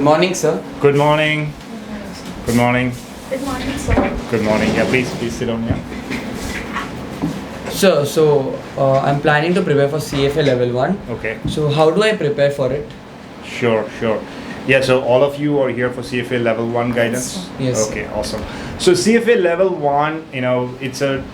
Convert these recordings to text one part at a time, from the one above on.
morning, sir. Good morning. Good morning. Good morning, sir. Good morning. Yeah, please sit down here. Sir, I'm planning to prepare for CFA Level I. Okay. So how do I prepare for it? Sure. Yeah, so all of you are here for CFA Level I guidance? Yes. Okay, awesome. So CFA Level I, it's a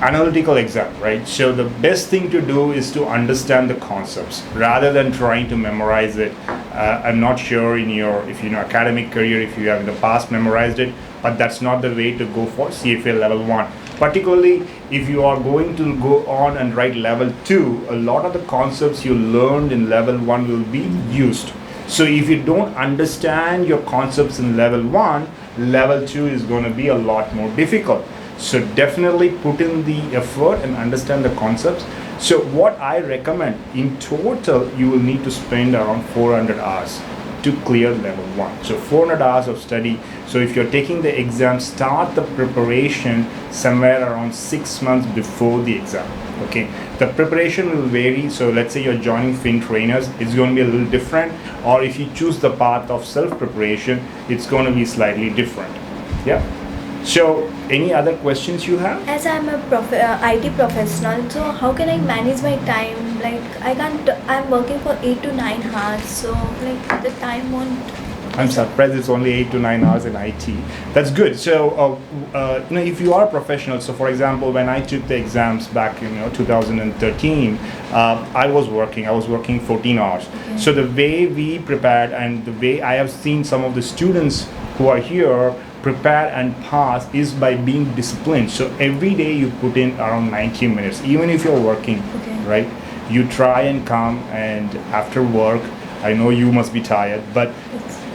analytical exam, right? So the best thing to do is to understand the concepts rather than trying to memorize it. I'm not sure if academic career, if you have in the past memorized it, but that's not the way to go for CFA Level I. Particularly if you are going to go on and write Level 2, a lot of the concepts you learned in Level 1 will be used. So if you don't understand your concepts in Level 1, Level 2 is going to be a lot more difficult. So definitely put in the effort and understand the concepts. So what I recommend, in total, you will need to spend around 400 hours to clear Level 1. So 400 hours of study. So if you're taking the exam, start the preparation somewhere around 6 months before the exam. Okay, the preparation will vary. So let's say you're joining FinTrainers, it's going to be a little different. Or if you choose the path of self-preparation, it's going to be slightly different. Yeah. So any other questions you have? As I'm a IT professional, so how can I manage my time? Like I'm working for 8 to 9 hours, so like the time won't. I'm surprised it's only 8 to 9 hours in IT. That's good. So, if you are a professional, so for example, when I took the exams back in 2013, I was working 14 hours. Okay. So the way we prepared and the way I have seen some of the students who are here prepare and pass is by being disciplined. So every day you put in around 90 minutes, even if you're working, Okay. right? You try and come, and after work, I know you must be tired, but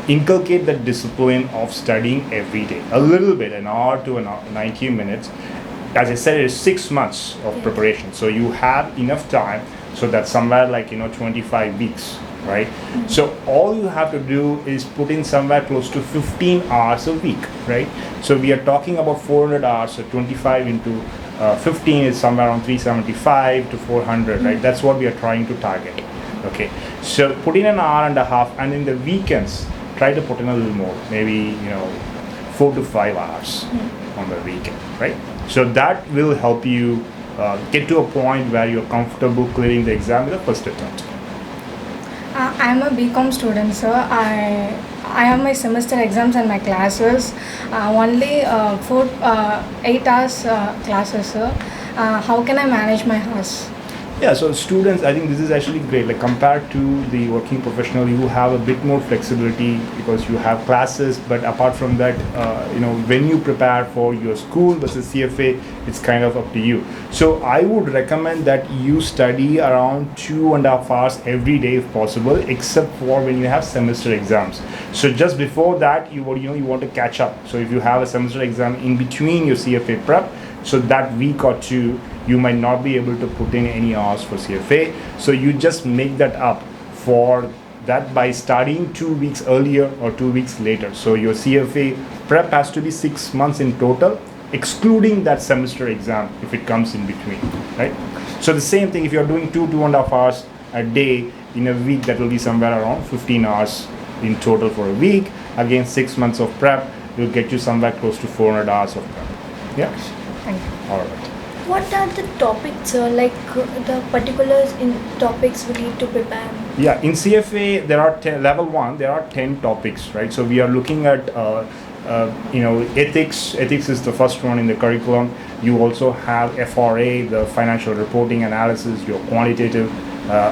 inculcate the discipline of studying every day, a little bit, an hour to 90 minutes. As I said, it is 6 months of preparation, so you have enough time. So that's somewhere like 25 weeks, right? Mm-hmm. So all you have to do is put in somewhere close to 15 hours a week, right? So we are talking about 400 hours, so 25 into 15 is somewhere around 375 to 400, right? That's what we are trying to target. Okay, so put in an hour and a half, and in the weekends try to put in a little more, maybe 4 to 5 hours on the weekend, right? So that will help you get to a point where you're comfortable clearing the exam in the first attempt. I'm a BCom student, sir. I have my semester exams and my classes. Only 8 hours classes, sir. How can I manage my hours? Yeah, so students, I think this is actually great. Like compared to the working professional, you have a bit more flexibility because you have classes. But apart from that, when you prepare for your school versus CFA, it's kind of up to you. So I would recommend that you study around 2.5 hours every day if possible, except for when you have semester exams. So just before that, you want to catch up. So if you have a semester exam in between your CFA prep, so that week or two, you might not be able to put in any hours for CFA. So you just make that up for that by studying 2 weeks earlier or 2 weeks later. So your CFA prep has to be 6 months in total, excluding that semester exam if it comes in between, right? So the same thing, if you're doing 2.5 hours a day in a week, that will be somewhere around 15 hours in total for a week. Again, 6 months of prep will get you somewhere close to 400 hours of prep. Yeah? Thank you. All right. What are the topics, like the particulars in topics we need to prepare? Yeah, in CFA there are level 1. There are 10 topics, right? So we are looking at ethics. Ethics is the first one in the curriculum. You also have FRA, the financial reporting analysis, your quantitative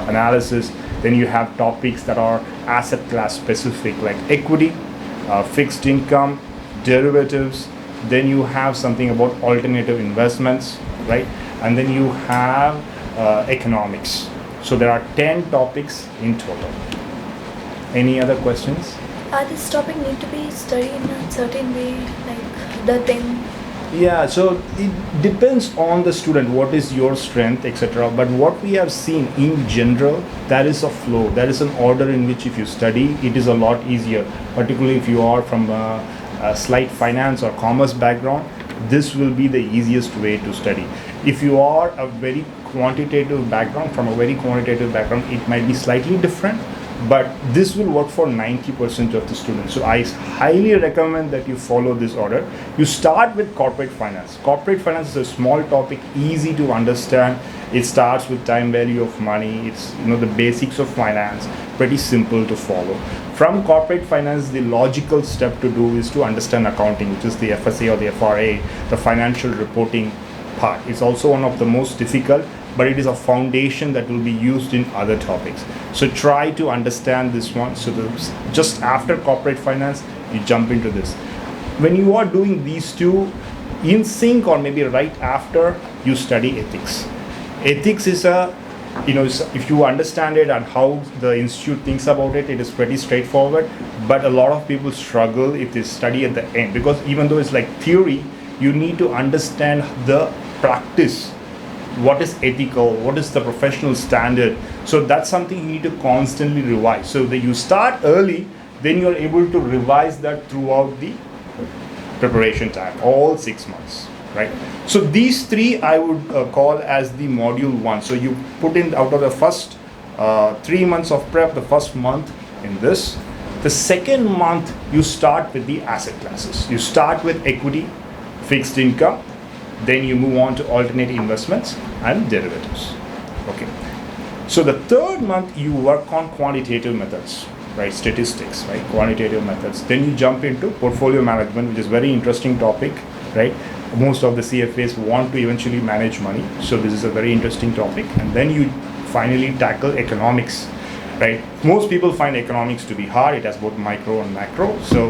analysis. Then you have topics that are asset class specific, like equity, fixed income, derivatives. Then you have something about alternative investments, right? And then you have economics. So there are 10 topics in total. Any other questions? This topic need to be studied in a certain way, like the thing. Yeah, so it depends on the student, what is your strength, etc. But what we have seen in general, there is a flow, there is an order in which if you study, it is a lot easier, particularly if you are from a slight finance or commerce background. This will be the easiest way to study. If you are a very quantitative background, from a very quantitative background, it might be slightly different. but this will work for 90% of the students. So I highly recommend that you follow this order. You start with corporate finance. Corporate finance is a small topic, easy to understand. It starts with time value of money. It's the basics of finance, pretty simple to follow. From corporate finance, the logical step to do is to understand accounting, which is the FSA or the FRA, the financial reporting part. It's also one of the most difficult, but it is a foundation that will be used in other topics. So try to understand this one. So just after corporate finance, you jump into this. When you are doing these two in sync, or maybe right after, you study ethics. Ethics is if you understand it and how the institute thinks about it, it is pretty straightforward. But a lot of people struggle if they study at the end, because even though it's like theory, you need to understand the practice. What is ethical? What is the professional standard? So that's something you need to constantly revise. So that you start early, then you're able to revise that throughout the preparation time, all 6 months, right? So these three I would call as the module 1. So you put in, out of the first 3 months of prep, the first month in this. The second month you start with the asset classes. You start with equity, fixed income, then you move on to alternate investments and derivatives. Okay. So the third month you work on quantitative methods, right? Statistics, right? Quantitative methods. Then you jump into portfolio management, which is very interesting topic, right? Most of the CFAs want to eventually manage money, so this is a very interesting topic. And then you finally tackle economics, right? Most people find economics to be hard. It has both micro and macro. So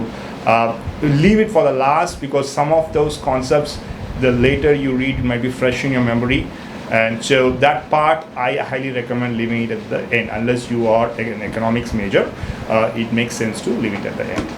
leave it for the last, because some of those concepts, the later you read, it might be fresh in your memory. And so that part, I highly recommend leaving it at the end. Unless you are an economics major, it makes sense to leave it at the end.